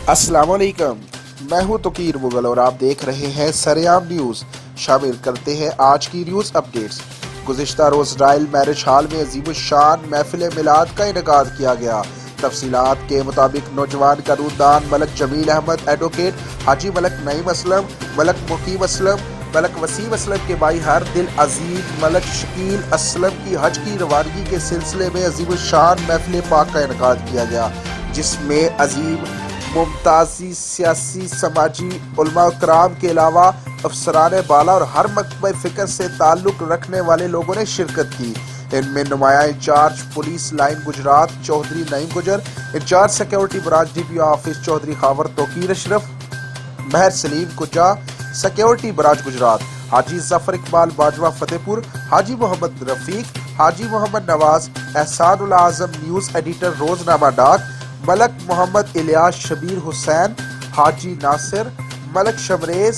अस्सलाम वालेकुम। मैं हूं तकीर मुगल और आप देख रहे हैं सरेआम न्यूज़। शामिल करते हैं आज की न्यूज़ अपडेट्स। गुज़िश्ता रोज़ रॉयल मैरिज हॉल में अज़ीमुश्शान महफिल मिलाद का इनेकाद किया गया। तफसीलात के मुताबिक नौजवान कानूनदान मलक जमील अहमद, एडवोकेट हाजी मलक नईम असलम, मलक मुकीम असलम, मलक वसीम असलम के भाई हर दिल अजीज मलक शकील असलम की हज की रवानगी के सिलसिले में अज़ीमुश्शान महफिल पाक का इनेकाद किया गया, जिसमें अजीम मुमताज़ी सियासी समाजी उलमा कराम के अलावा अफसरान बाला और हर मकतब फ़िक्र से ताल्लुक़ रखने वाले लोगों ने शिरकत की। इनमें नुमाया incharge police line Gujrat Chaudhry Naeem Gujjar, incharge security branch DPO office Chaudhry Khawar Tauqeer Ashraf, Mehar Saleem Kuja security branch Gujrat, Haji Zafar Iqbal Bajwa Fatehpur, Haji Mohammad Rafiq, Haji Mohammad Nawaz, Ehsanul Azam news editor रोज़नामा डाक, मलक मोहम्मद इलियास शबीर हुसैन, हाजी नासिर, मलक शमरेज,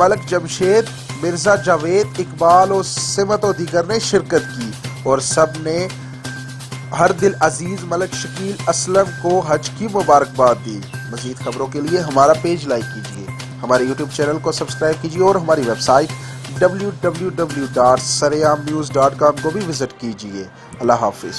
मलक जमशेद, मिर्ज़ा जावेद इकबाल और सिमत और दीगर ने शिरकत की और सब ने हर दिल अजीज मलक शकील असलम को हज की मुबारकबाद दी। मज़ीद खबरों के लिए हमारा पेज लाइक कीजिए, हमारे यूट्यूब चैनल को सब्सक्राइब कीजिए और हमारी वेबसाइट www.sareamnews.com को भी विज़िट कीजिए। अल्लाह हाफिज़।